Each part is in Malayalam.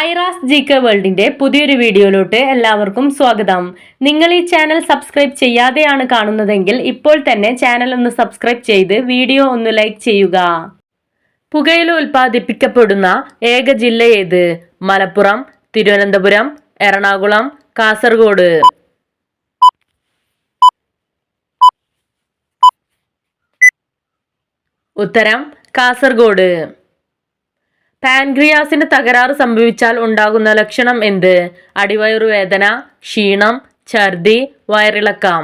ഐറാസ് ജി.കെ വേൾഡിന്റെ പുതിയൊരു വീഡിയോയിലോട്ട് എല്ലാവർക്കും സ്വാഗതം. നിങ്ങൾ ഈ ചാനൽ സബ്സ്ക്രൈബ് ചെയ്യാതെയാണ് കാണുന്നതെങ്കിൽ ഇപ്പോൾ തന്നെ ചാനൽ ഒന്ന് സബ്സ്ക്രൈബ് ചെയ്ത് വീഡിയോ ഒന്ന് ലൈക്ക് ചെയ്യുക. പുകയില ഉൽപ്പാദിപ്പിക്കപ്പെടുന്ന ഏക ജില്ല ഏത്? മലപ്പുറം, തിരുവനന്തപുരം, എറണാകുളം, കാസർഗോഡ്. ഉത്തരം കാസർഗോഡ്. പാൻക്രിയാസിന് തകരാറ് സംഭവിച്ചാൽ ഉണ്ടാകുന്ന ലക്ഷണം എന്ത്? അടിവയറുവേദന, ക്ഷീണം, ഛർദി, വയറിളക്കം.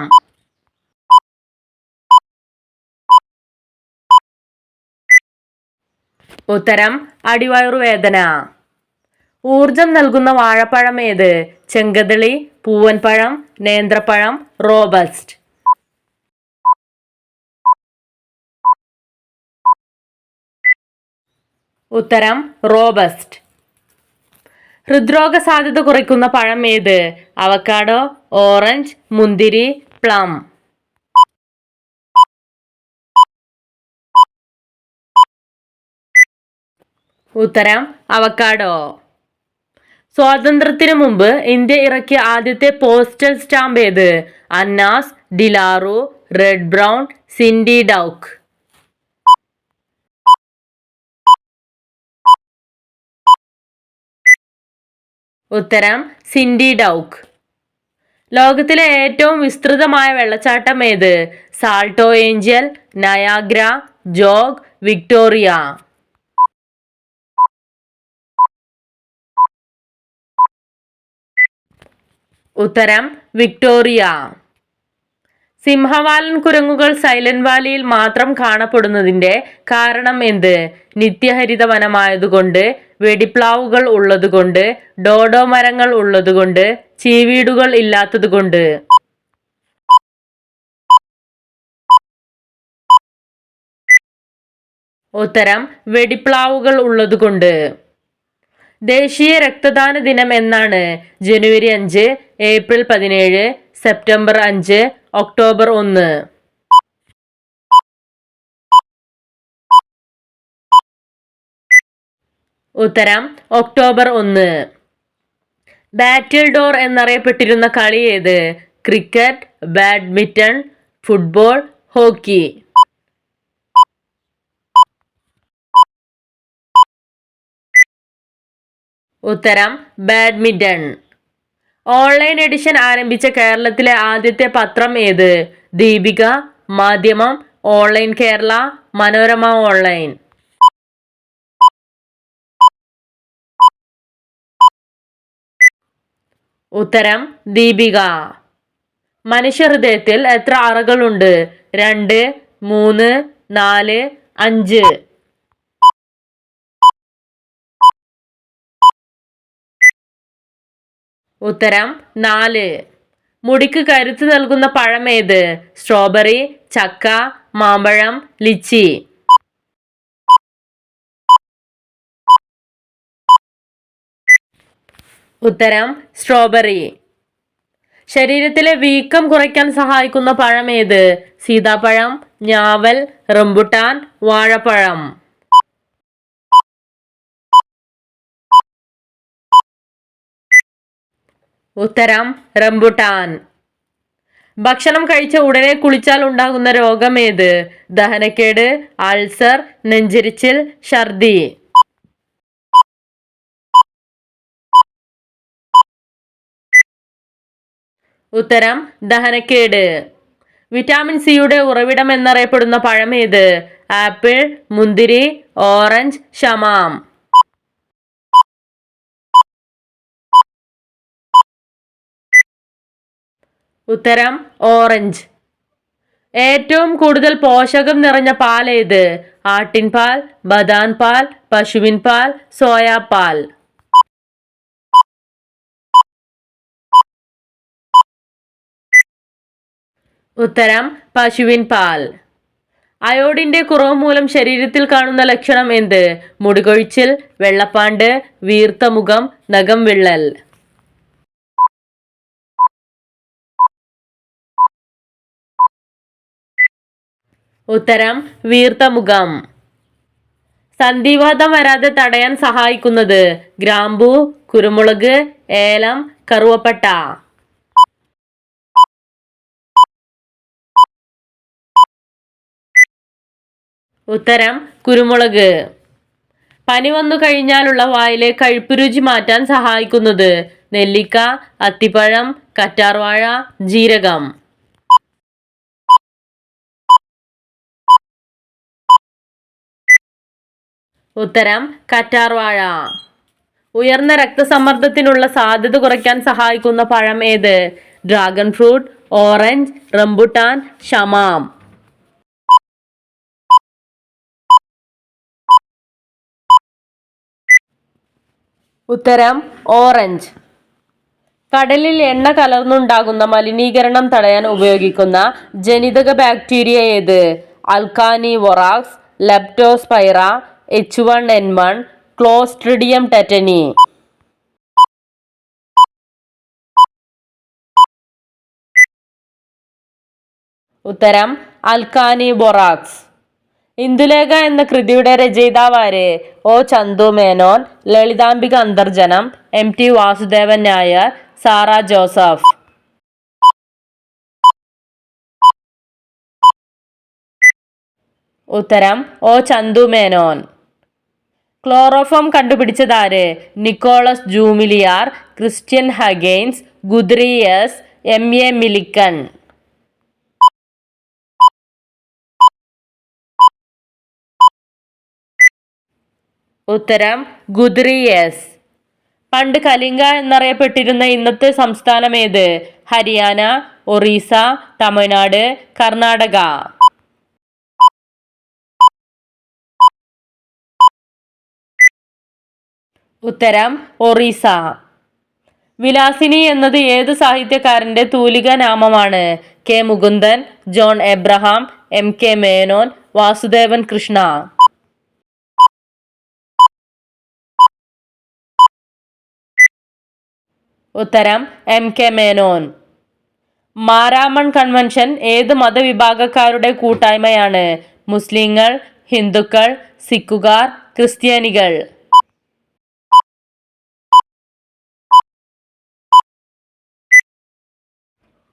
ഉത്തരം അടിവയറുവേദന. ഊർജം നൽകുന്ന വാഴപ്പഴം ഏത്? ചെങ്കദളി, പൂവൻപഴം, നേന്ത്രപ്പഴം, റോബസ്റ്റ്. ഉത്തരം റോബസ്റ്റ്. ഹൃദ്രോഗ സാധ്യത കുറയ്ക്കുന്ന പഴം ഏത്? അവക്കാഡോ, ഓറഞ്ച്, മുന്തിരി, പ്ലം. ഉത്തരം അവക്കാഡോ. സ്വാതന്ത്ര്യത്തിനു മുമ്പ് ഇന്ത്യ ഇറക്കിയ ആദ്യത്തെ പോസ്റ്റൽ സ്റ്റാമ്പ് ഏത്? അന്നാസ്, ഡിലാറു, റെഡ് ബ്രൗൺ, സിൻഡി ഡൗക്ക്. ഉത്തരം സിൻഡി ഡൗക്ക്. ലോകത്തിലെ ഏറ്റവും വിസ്തൃതമായ വെള്ളച്ചാട്ടം ഏത്? സാൾട്ടോ ഏഞ്ചൽ, നയാഗ്ര, ജോഗ്, വിക്ടോറിയ. ഉത്തരം വിക്ടോറിയ. സിംഹവാലൻ കുരങ്ങുകൾ സൈലന്റ് വാലിയിൽ മാത്രം കാണപ്പെടുന്നതിന്റെ കാരണം എന്ത്? നിത്യഹരിത വനമായതുകൊണ്ട്, വെടിപ്ലാവുകൾ ഉള്ളതുകൊണ്ട്, ഡോഡോ മരങ്ങൾ ഉള്ളതുകൊണ്ട്, ചീവീടുകൾ ഇല്ലാത്തതുകൊണ്ട്. ഉത്തരം വെടിപ്ലാവുകൾ ഉള്ളതുകൊണ്ട്. ദേശീയ രക്തദാന ദിനം എന്നാണ്? ജനുവരി 5, ഏപ്രിൽ 17, സെപ്റ്റംബർ 5, ഒക്ടോബർ 1. ഉത്തരം ഒക്ടോബർ 1. ബാറ്റിൽ ഡോർ എന്നറിയപ്പെട്ടിരുന്ന കളി ഏത്? Cricket, badminton, football, hockey. ഉത്തരം ബാഡ്മിന്റൺ. ഓൺലൈൻ എഡിഷൻ ആരംഭിച്ച കേരളത്തിലെ ആദ്യത്തെ പത്രം ഏത്? ദീപിക, മാധ്യമം, ഓൺലൈൻ കേരള, മനോരമ ഓൺലൈൻ. ഉത്തരം ദീപിക. മനുഷ്യഹൃദയത്തിൽ എത്ര അറകളുണ്ട്? 2, 3, 4, 5. ഉത്തരം 4. മുടിക്ക് കരുത്ത് നൽകുന്ന പഴം ഏത്? സ്ട്രോബെറി, ചക്ക, മാമ്പഴം, ലിച്ചി. ഉത്തരം സ്ട്രോബെറി. ശരീരത്തിലെ വീക്കം കുറയ്ക്കാൻ സഹായിക്കുന്ന പഴം ഏത്? സീതാപ്പഴം, ഞാവൽ, റംബുട്ടാൻ, വാഴപ്പഴം. ഉത്തരം റംബുട്ടാൻ. ഭക്ഷണം കഴിച്ച ഉടനെ കുളിച്ചാൽ ഉണ്ടാകുന്ന രോഗം ഏത്? ദഹനക്കേട്, അൾസർ, നെഞ്ചരിച്ചിൽ, ഛർദി. ഉത്തരം ദഹനക്കേട്. വിറ്റാമിൻ സിയുടെ ഉറവിടം എന്നറിയപ്പെടുന്ന പഴം ഏത്? ആപ്പിൾ, മുന്തിരി, ഓറഞ്ച്, ഷമാം. ഉത്തരം ഓറഞ്ച്. ഏറ്റവും കൂടുതൽ പോഷകം നിറഞ്ഞ പാൽ ഏത്? ആട്ടിൻപാൽ, ബദാം പാൽ, പശുവിൻ പാൽ, സോയാപാൽ. ഉത്തരം പശുവിൻ പാൽ. അയോഡിന്റെ കുറവ് മൂലം ശരീരത്തിൽ കാണുന്ന ലക്ഷണം എന്ത്? മുടികൊഴിച്ചിൽ, വെള്ളപ്പാണ്ട്, വീർത്ത മുഖം, നഖം വിള്ളൽ. ഉത്തരം വീർത്ത മുഖം. സന്ധിവാതം വരാതെ തടയാൻ സഹായിക്കുന്നത് ഗ്രാമ്പൂ, കുരുമുളക്, ഏലം, കറുവപ്പട്ട. ഉത്തരം കുരുമുളക്. പനി വന്നു കഴിഞ്ഞാലുള്ള വായിലെ കയ്പ് രുചി മാറ്റാൻ സഹായിക്കുന്നത് നെല്ലിക്ക, അത്തിപ്പഴം, കറ്റാർവാഴ, ജീരകം. ഉത്തരം കറ്റാർവാഴ. ഉയർന്ന രക്തസമ്മർദ്ദത്തിനുള്ള സാധ്യത കുറയ്ക്കാൻ സഹായിക്കുന്ന പഴം ഏത്? ഡ്രാഗൺ ഫ്രൂട്ട്, ഓറഞ്ച്, റംബുട്ടാൻ, ഷമാം. ഉത്തരം ഓറഞ്ച്. കടലിൽ എണ്ണ കലർന്നുണ്ടാകുന്ന മലിനീകരണം തടയാൻ ഉപയോഗിക്കുന്ന ജനിതക ബാക്ടീരിയ ഏത്? Alcanivorax, Leptospira, H1N1, Clostridium tetani. ഉത്തരം അൽക്കാനിബൊറാക്സ്. ഇന്ദുലേഖ എന്ന കൃതിയുടെ രചയിതാവാര്? ഒ ചന്തു മേനോൻ, ലളിതാംബിക അന്തർജനം, MT വാസുദേവൻ നായർ, സാറ ജോസഫ്. ഉത്തരം ഒ ചന്തു മേനോൻ. ക്ലോറോഫോം കണ്ടുപിടിച്ചതാര്? നിക്കോളസ് ജൂമിലിയാർ, ക്രിസ്ത്യൻ ഹഗെയ്ൻസ്, ഗുദ്രിയസ്, MA മിലിക്കൺ. ഉത്തരം ഗുദ്രിയസ്. പണ്ട് കലിംഗ എന്നറിയപ്പെട്ടിരുന്ന ഇന്നത്തെ സംസ്ഥാനം ഏത്? ഹരിയാന, ഒറീസ, തമിഴ്നാട്, കർണാടക. ഉത്തരം ഒറീസ. വിലാസിനി എന്നത് ഏത് സാഹിത്യകാരന്റെ തൂലിക നാമമാണ്? K Mukundan, John Abraham, MK Menon, Vasudevan Krishna. ഉത്തരം MK മേനോൻ. മാരാമൺ കൺവെൻഷൻ ഏത് മതവിഭാഗക്കാരുടെ കൂട്ടായ്മയാണ്? മുസ്ലിങ്ങൾ, ഹിന്ദുക്കൾ, സിഖുകാർ, ക്രിസ്ത്യാനികൾ.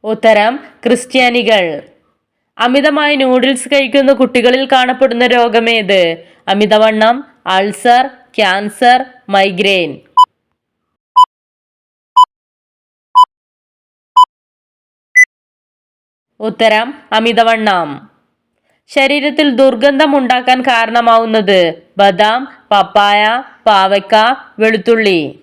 ഉത്തരം ക്രിസ്ത്യാനികൾ. അമിതമായി നൂഡിൽസ് കഴിക്കുന്ന കുട്ടികളിൽ കാണപ്പെടുന്ന രോഗമേത്? അമിതവണ്ണം, അൾസർ, ക്യാൻസർ, മൈഗ്രെയിൻ. ഉത്തരം അമിതവണ്ണം. ശരീരത്തിൽ ദുർഗന്ധം ഉണ്ടാക്കാൻ കാരണമാവുന്നത്? ബദാം, പപ്പായ, പാവയ്ക്ക, വെളുത്തുള്ളി.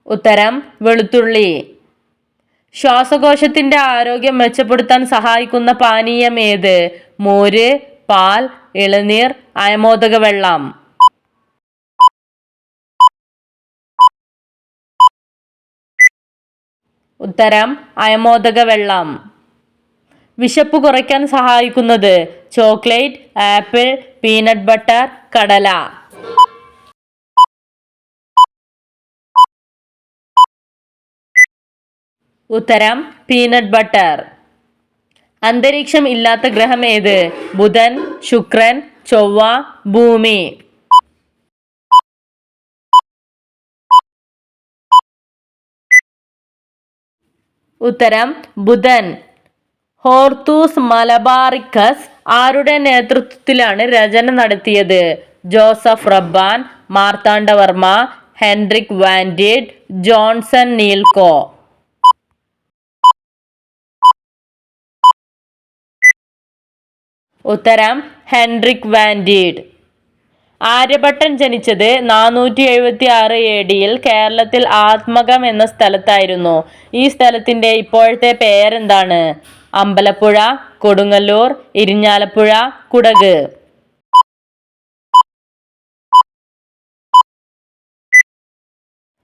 ഉത്തരം വെളുത്തുള്ളി. ശ്വാസകോശത്തിന്റെ ആരോഗ്യം മെച്ചപ്പെടുത്താൻ സഹായിക്കുന്ന പാനീയം ഏത്? മോര്, പാൽ, ഇളനീർ, അയമോദക വെള്ളം. ഉത്തരം അയമോദക വെള്ളം. വിശപ്പ് കുറയ്ക്കാൻ സഹായിക്കുന്നത്? ചോക്ലേറ്റ്, ആപ്പിൾ, പീനട്ട് ബട്ടർ, കടല. ഉത്തരം പീനട്ട് ബട്ടർ. അന്തരീക്ഷം ഇല്ലാത്ത ഗ്രഹം ഏത്? ബുധൻ, ശുക്രൻ, ചൊവ്വ, ഭൂമി. ഉത്തരം ബുധൻ. ഹോർത്തൂസ് മലബാറിക്കസ് ആരുടെ നേതൃത്വത്തിലാണ് രചന നടത്തിയത്? Joseph Rabban, Marthandavarma, Hendrik van Rheede, Johnson നീൽകോ. ഉത്തരം ഹെൻറിക് വാൻഡിഡ്. ആര്യഭട്ടൻ ജനിച്ചത് 476 AD കേരളത്തിൽ ആത്മകം എന്ന സ്ഥലത്തായിരുന്നു. ഈ സ്ഥലത്തിന്റെ ഇപ്പോഴത്തെ പേരെന്താണ്? അമ്പലപ്പുഴ, കൊടുങ്ങല്ലൂർ, ഇരിഞ്ഞാലക്കുട, കുടക്.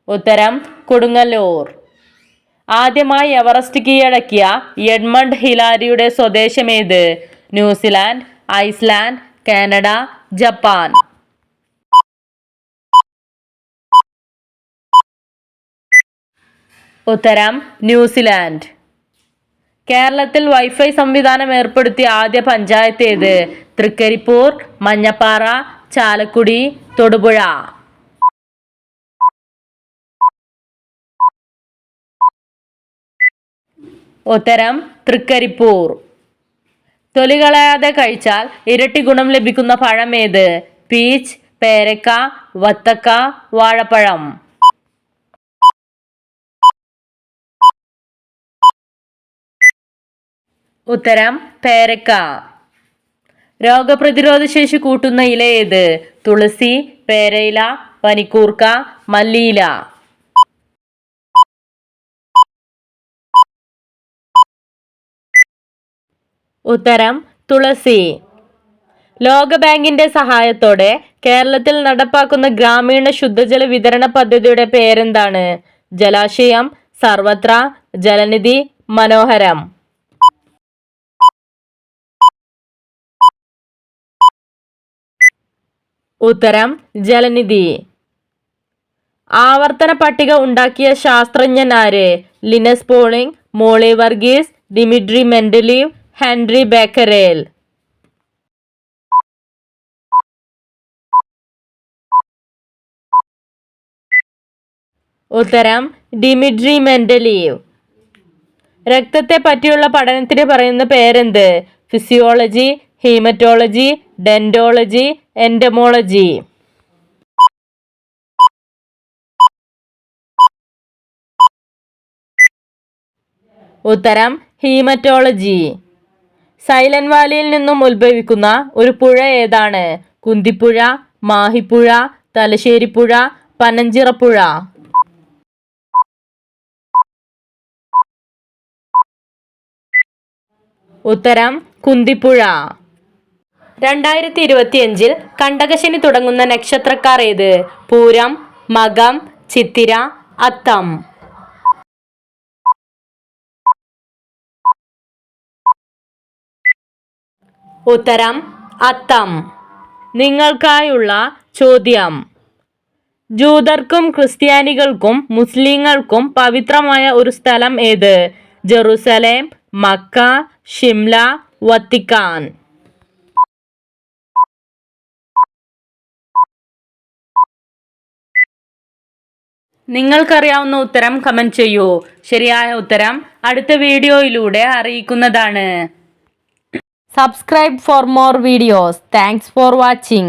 ഉത്തരം കൊടുങ്ങല്ലൂർ. ആദ്യമായി എവറസ്റ്റ് കീഴടക്കിയ എഡ്മണ്ട് ഹിലാരിയുടെ സ്വദേശമേത്? New Zealand, Iceland, Canada, Japan. ഉത്തരം ന്യൂസിലാൻഡ്. കേരളത്തിൽ വൈഫൈ സംവിധാനം ഏർപ്പെടുത്തിയ ആദ്യ പഞ്ചായത്ത് ഏത്? തൃക്കരിപ്പൂർ, മഞ്ഞപ്പാറ, ചാലക്കുടി, തൊടുപുഴ. ഉത്തരം തൃക്കരിപ്പൂർ. തൊലി കളയാതെ കഴിച്ചാൽ ഇരട്ടി ഗുണം ലഭിക്കുന്ന പഴം ഏത്? പീച്ച്, പേരക്ക, വത്തക്ക, വാഴപ്പഴം. ഉത്തരം പേരക്ക. രോഗപ്രതിരോധ ശേഷി കൂട്ടുന്ന ഇല ഏത്? തുളസി, പേരയില, പനിക്കൂർക്ക, മല്ലിയില. ഉത്തരം തുളസി. ലോകബാങ്കിന്റെ സഹായത്തോടെ കേരളത്തിൽ നടപ്പാക്കുന്ന ഗ്രാമീണ ശുദ്ധജല വിതരണ പദ്ധതിയുടെ പേരെന്താണ്? ജലാശയം, സർവത്ര, ജലനിധി, മനോഹരം. ഉത്തരം ജലനിധി. ആവർത്തന പട്ടിക ഉണ്ടാക്കിയ ശാസ്ത്രജ്ഞൻ ആര്? Linus Pauling, Molly Varghese, Dmitri Mendeleev, Henri Becquerel. ഉത്തരം ഡിമിട്രി മെൻഡലീവ്. രക്തത്തെ പറ്റിയുള്ള പഠനത്തിന് പറയുന്ന പേരെന്ത്? Physiology, haematology, dentology, entomology. ഉത്തരം ഹീമറ്റോളജി. സൈലന്റ് വാലിയിൽ നിന്നും ഉത്ഭവിക്കുന്ന ഒരു പുഴ ഏതാണ്? കുന്തിപ്പുഴ, മാഹിപ്പുഴ, തലശ്ശേരിപ്പുഴ, പനഞ്ചിറപ്പുഴ. ഉത്തരം കുന്തിപ്പുഴ. 2025 കണ്ടകശനി തുടങ്ങുന്ന നക്ഷത്രക്കാർ ഏത്? പൂരം, മകം, ചിത്തിര, അത്തം. ഉത്തരം അത്തം. നിങ്ങൾക്കായുള്ള ചോദ്യം: ജൂതർക്കും ക്രിസ്ത്യാനികൾക്കും മുസ്ലിങ്ങൾക്കും പവിത്രമായ ഒരു സ്ഥലം ഏത്? Jerusalem, Mecca, Shimla, Vatican. നിങ്ങൾക്കറിയാവുന്ന ഉത്തരം കമന്റ് ചെയ്യൂ. ശരിയായ ഉത്തരം അടുത്ത വീഡിയോയിലൂടെ അറിയിക്കുന്നതാണ്. Subscribe for more videos. Thanks for watching.